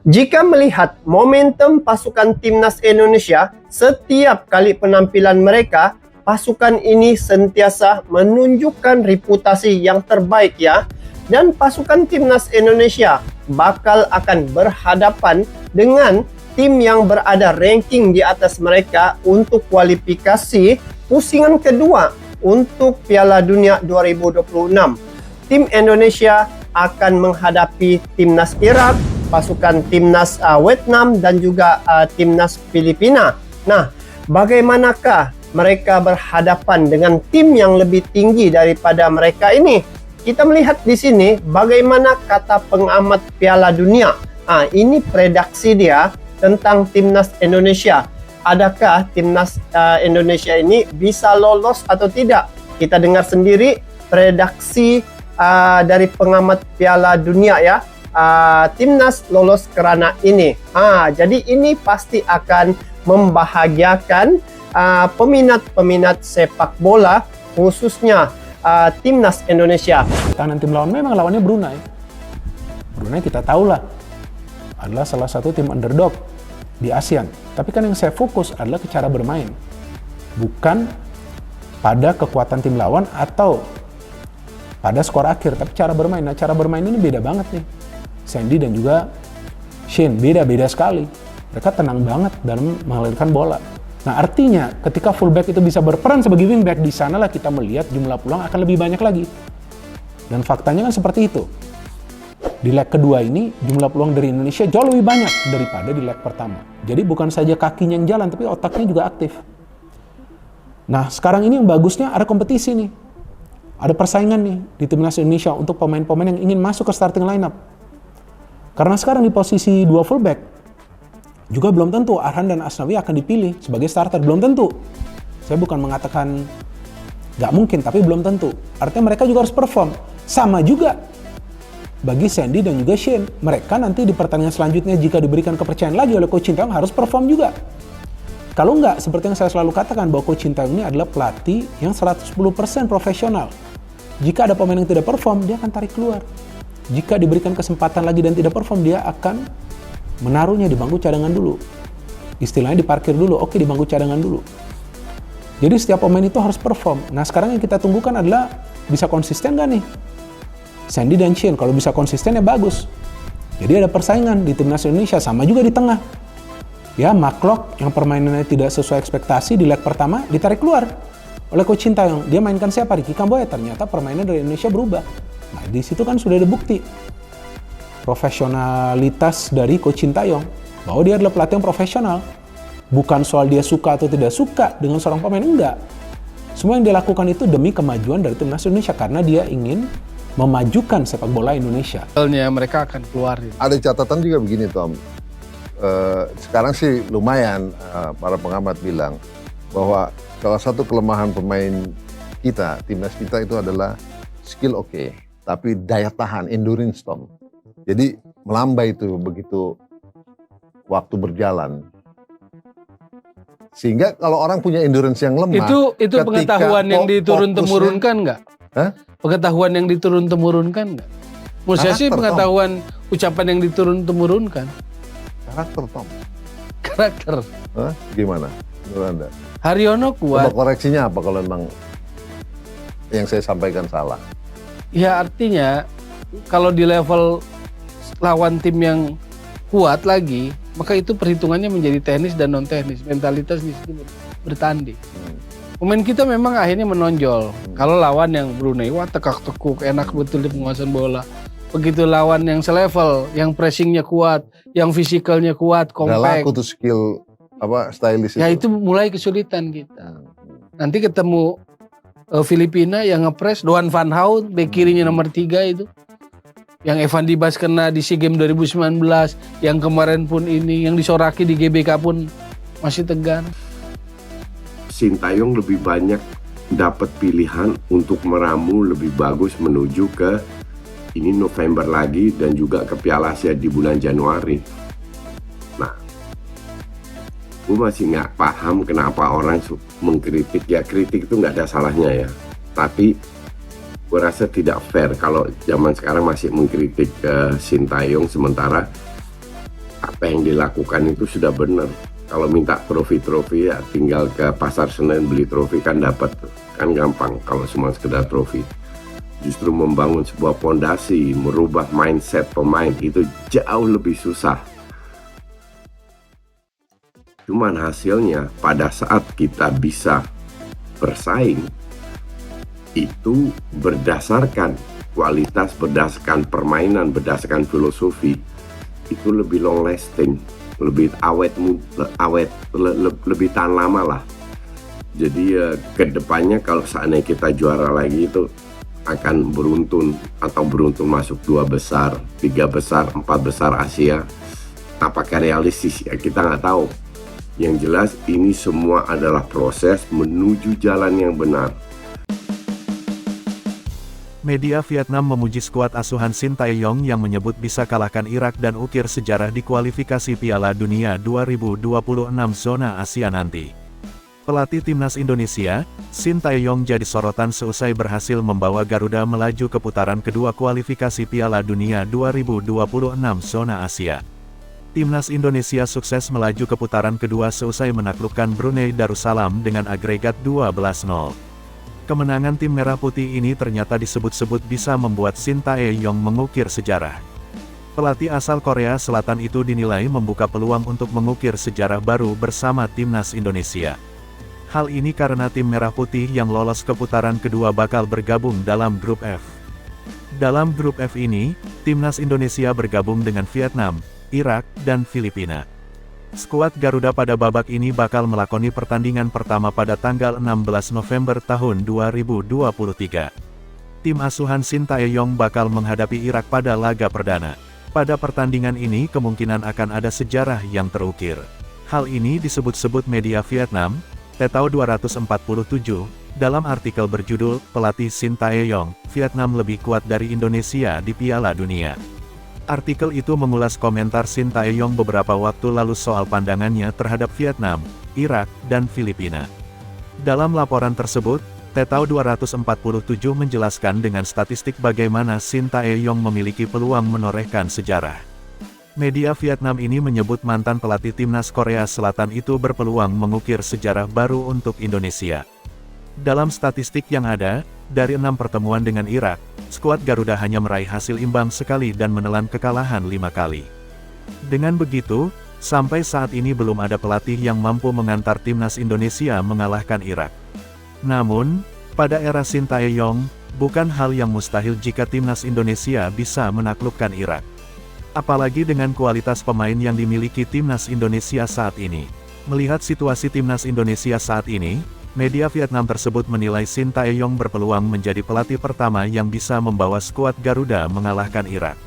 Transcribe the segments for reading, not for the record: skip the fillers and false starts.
Jika melihat momentum pasukan timnas Indonesia, setiap kali penampilan mereka, pasukan ini sentiasa menunjukkan reputasi yang terbaik ya. Dan pasukan timnas Indonesia bakal akan berhadapan dengan tim yang berada ranking di atas mereka untuk kualifikasi pusingan kedua untuk Piala Dunia 2026. Tim Indonesia akan menghadapi timnas Irak, pasukan timnas Vietnam dan juga timnas Filipina. Nah, bagaimanakah mereka berhadapan dengan tim yang lebih tinggi daripada mereka ini? Kita melihat di sini bagaimana kata pengamat Piala Dunia. Ini prediksi dia tentang timnas Indonesia. Adakah timnas Indonesia ini bisa lolos atau tidak? Kita dengar sendiri prediksi dari pengamat Piala Dunia ya. Timnas lolos kerana ini. Jadi ini pasti akan membahagiakan peminat-peminat sepak bola, khususnya timnas Indonesia. Tangan tim lawan memang lawannya Brunei. Brunei kita tahulah adalah salah satu tim underdog di ASEAN. Tapi kan yang saya fokus adalah ke cara bermain, bukan pada kekuatan tim lawan atau pada skor akhir, tapi cara bermain. Nah, cara bermain ini beda banget nih. Sandy dan juga Shane beda-beda sekali. Mereka tenang banget dalam mengalirkan bola. Nah, artinya ketika fullback itu bisa berperan sebagai wingback, di sanalah kita melihat jumlah peluang akan lebih banyak lagi. Dan faktanya kan seperti itu. Di leg kedua ini jumlah peluang dari Indonesia jauh lebih banyak daripada di leg pertama. Jadi bukan saja kakinya yang jalan, tapi otaknya juga aktif. Nah, sekarang ini yang bagusnya ada kompetisi nih. Ada persaingan nih di timnas Indonesia untuk pemain-pemain yang ingin masuk ke starting lineup. Karena sekarang di posisi dua fullback, juga belum tentu Arhan dan Asnawi akan dipilih sebagai starter. Belum tentu. Saya bukan mengatakan nggak mungkin, tapi belum tentu. Artinya mereka juga harus perform. Sama juga bagi Sandy dan juga Shane. Mereka nanti di pertandingan selanjutnya jika diberikan kepercayaan lagi oleh Coach Sintayong harus perform juga. Kalau nggak, seperti yang saya selalu katakan bahwa Coach Sintayong ini adalah pelatih yang 110% profesional. Jika ada pemain yang tidak perform, dia akan tarik keluar. Jika diberikan kesempatan lagi dan tidak perform, dia akan menaruhnya di bangku cadangan dulu. Istilahnya diparkir dulu, oke di bangku cadangan dulu. Jadi setiap pemain itu harus perform. Nah, sekarang yang kita tunggukan adalah bisa konsisten nggak nih? Sandy dan Shane, kalau bisa konsisten ya bagus. Jadi ada persaingan di timnas Indonesia, sama juga di tengah. Ya, Maklok yang permainannya tidak sesuai ekspektasi di leg pertama ditarik keluar oleh Coach Sintayong. Dia mainkan siapa? Ricky Kamboya. Ternyata permainan dari Indonesia berubah. Nah, di situ kan sudah ada bukti profesionalitas dari Coach Sintayong bahwa dia adalah pelatih yang profesional. Bukan soal dia suka atau tidak suka dengan seorang pemain, enggak. Semua yang dia lakukan itu demi kemajuan dari timnas Indonesia karena dia ingin memajukan sepak bola Indonesia. Mereka akan keluar. Ada catatan juga begini, Tom. Sekarang sih lumayan para pengamat bilang bahwa salah satu kelemahan pemain kita, timnas kita itu adalah skill oke, tapi daya tahan, endurance, Tom. Jadi melambai itu begitu waktu berjalan. Sehingga kalau orang punya endurance yang lemah, itu pengetahuan yang diturun-temurunkan nggak? Pengetahuan yang diturun-temurunkan nggak? Menurut saya sih pengetahuan ucapan yang diturun-temurunkan. Karakter, Tom. Karakter. Gimana menurut Anda? Haryono kuat. Coba koreksinya apa kalau memang yang saya sampaikan salah? Ya artinya kalau di level lawan tim yang kuat lagi, maka itu perhitungannya menjadi teknis dan non teknis. Mentalitas di situ bertanding. Pemain kita memang akhirnya menonjol. Kalau lawan yang Brunei, wah tekak-tekuk, enak betul di penguasaan bola. Begitu lawan yang selevel, yang pressingnya kuat, yang fisikalnya kuat, compact. Udah laku tuh skill stylish itu. Ya itu mulai kesulitan kita. Nanti ketemu Filipina yang ngepres, Doan Van Hout, bek kirinya nomor 3 itu. Yang Evan Dimas kena di SEA Games 2019, yang kemarin pun ini, yang disoraki di GBK pun masih tegar. Sintayong lebih banyak dapat pilihan untuk meramu lebih bagus menuju ke ini November lagi dan juga ke Piala Asia di bulan Januari. Nah, gue masih nggak paham kenapa orang mengkritik. Ya kritik itu nggak ada salahnya ya. Tapi Gue rasa tidak fair kalau zaman sekarang masih mengkritik Sintayong, sementara apa yang dilakukan itu sudah benar. Kalau minta trofi-trofi ya tinggal ke pasar Senen beli trofi kan dapat, kan gampang kalau cuma sekedar trofi. Justru membangun sebuah fondasi, merubah mindset pemain itu jauh lebih susah. Cuman hasilnya pada saat kita bisa bersaing itu berdasarkan kualitas, berdasarkan permainan, berdasarkan filosofi, itu lebih long lasting, lebih lebih tahan lama lah. Jadi kedepannya kalau seandainya kita juara lagi itu akan beruntun atau beruntun masuk 2 besar, 3 besar, 4 besar Asia. Apakah realistis ya kita nggak tahu. Yang jelas ini semua adalah proses menuju jalan yang benar. Media Vietnam memuji skuad asuhan Sintayong yang menyebut bisa kalahkan Irak dan ukir sejarah di kualifikasi Piala Dunia 2026 zona Asia nanti. Pelatih Timnas Indonesia, Sintayong jadi sorotan seusai berhasil membawa Garuda melaju ke putaran kedua kualifikasi Piala Dunia 2026 zona Asia. Timnas Indonesia sukses melaju ke putaran kedua seusai menaklukkan Brunei Darussalam dengan agregat 12-0. Kemenangan tim Merah Putih ini ternyata disebut-sebut bisa membuat Sintayong mengukir sejarah. Pelatih asal Korea Selatan itu dinilai membuka peluang untuk mengukir sejarah baru bersama Timnas Indonesia. Hal ini karena tim Merah Putih yang lolos ke putaran kedua bakal bergabung dalam grup F. Dalam grup F ini, Timnas Indonesia bergabung dengan Vietnam, Irak, dan Filipina. Skuad Garuda pada babak ini bakal melakoni pertandingan pertama pada tanggal 16 November tahun 2023. Tim asuhan Sintayong bakal menghadapi Irak pada laga perdana. Pada pertandingan ini kemungkinan akan ada sejarah yang terukir. Hal ini disebut-sebut media Vietnam, Tetao 247, dalam artikel berjudul, Pelatih Sintayong, Vietnam lebih kuat dari Indonesia di Piala Dunia. Artikel itu mengulas komentar Sintayong beberapa waktu lalu soal pandangannya terhadap Vietnam, Irak, dan Filipina. Dalam laporan tersebut, Tetao 247 menjelaskan dengan statistik bagaimana Sintayong memiliki peluang menorehkan sejarah. Media Vietnam ini menyebut mantan pelatih Timnas Korea Selatan itu berpeluang mengukir sejarah baru untuk Indonesia. Dalam statistik yang ada, dari 6 pertemuan dengan Irak, skuad Garuda hanya meraih hasil imbang sekali dan menelan kekalahan 5 kali. Dengan begitu, sampai saat ini belum ada pelatih yang mampu mengantar Timnas Indonesia mengalahkan Irak. Namun, pada era Sintayong, bukan hal yang mustahil jika Timnas Indonesia bisa menaklukkan Irak. Apalagi dengan kualitas pemain yang dimiliki Timnas Indonesia saat ini. Melihat situasi Timnas Indonesia saat ini, media Vietnam tersebut menilai Sintayong berpeluang menjadi pelatih pertama yang bisa membawa skuad Garuda mengalahkan Irak.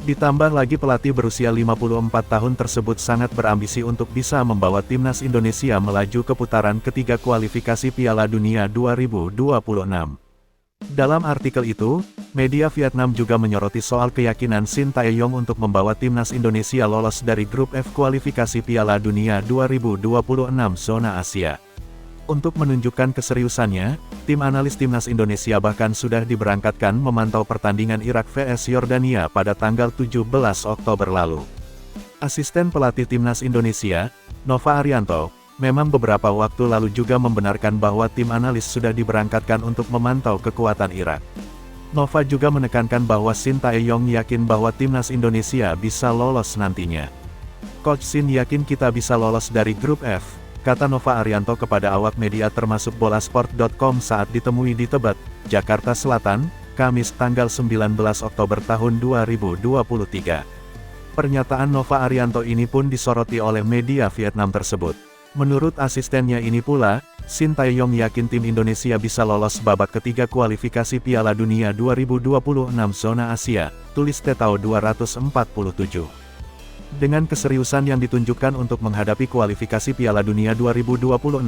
Ditambah lagi pelatih berusia 54 tahun tersebut sangat berambisi untuk bisa membawa Timnas Indonesia melaju ke putaran ketiga kualifikasi Piala Dunia 2026. Dalam artikel itu, media Vietnam juga menyoroti soal keyakinan Sintayong untuk membawa Timnas Indonesia lolos dari grup F kualifikasi Piala Dunia 2026 zona Asia. Untuk menunjukkan keseriusannya, tim analis Timnas Indonesia bahkan sudah diberangkatkan memantau pertandingan Irak vs Yordania pada tanggal 17 Oktober lalu. Asisten pelatih Timnas Indonesia, Nova Arianto, memang beberapa waktu lalu juga membenarkan bahwa tim analis sudah diberangkatkan untuk memantau kekuatan Irak. Nova juga menekankan bahwa Sintayong yakin bahwa Timnas Indonesia bisa lolos nantinya. Coach Sin yakin kita bisa lolos dari grup F, kata Nova Arianto kepada awak media termasuk bolasport.com saat ditemui di Tebet, Jakarta Selatan, Kamis tanggal 19 Oktober tahun 2023. Pernyataan Nova Arianto ini pun disoroti oleh media Vietnam tersebut. Menurut asistennya ini pula, Sintayong yakin tim Indonesia bisa lolos babak ketiga kualifikasi Piala Dunia 2026 zona Asia, tulis Tetao 247. Dengan keseriusan yang ditunjukkan untuk menghadapi kualifikasi Piala Dunia 2026,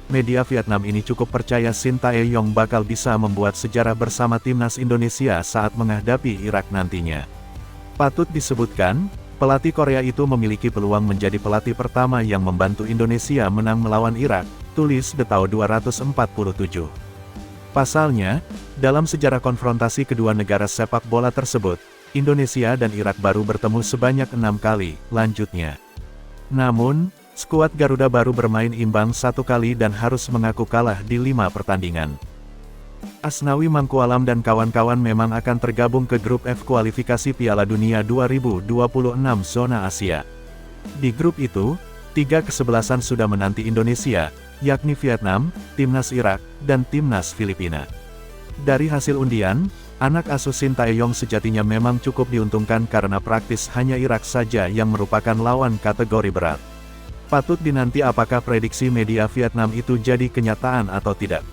media Vietnam ini cukup percaya Sintayong bakal bisa membuat sejarah bersama Timnas Indonesia saat menghadapi Irak nantinya. Patut disebutkan, pelatih Korea itu memiliki peluang menjadi pelatih pertama yang membantu Indonesia menang melawan Irak, tulis Tetao 247. Pasalnya, Dalam sejarah konfrontasi kedua negara sepak bola tersebut, Indonesia dan Irak baru bertemu sebanyak 6 kali, lanjutnya. Namun, skuad Garuda baru bermain imbang 1 kali dan harus mengaku kalah di 5 pertandingan. Asnawi Mangkualam dan kawan-kawan memang akan tergabung ke grup F kualifikasi Piala Dunia 2026 zona Asia. Di grup itu, 3 kesebelasan sudah menanti Indonesia, yakni Vietnam, Timnas Irak, dan Timnas Filipina. Dari hasil undian, anak asuh Sintayong sejatinya memang cukup diuntungkan karena praktis hanya Irak saja yang merupakan lawan kategori berat. Patut dinanti apakah prediksi media Vietnam itu jadi kenyataan atau tidak.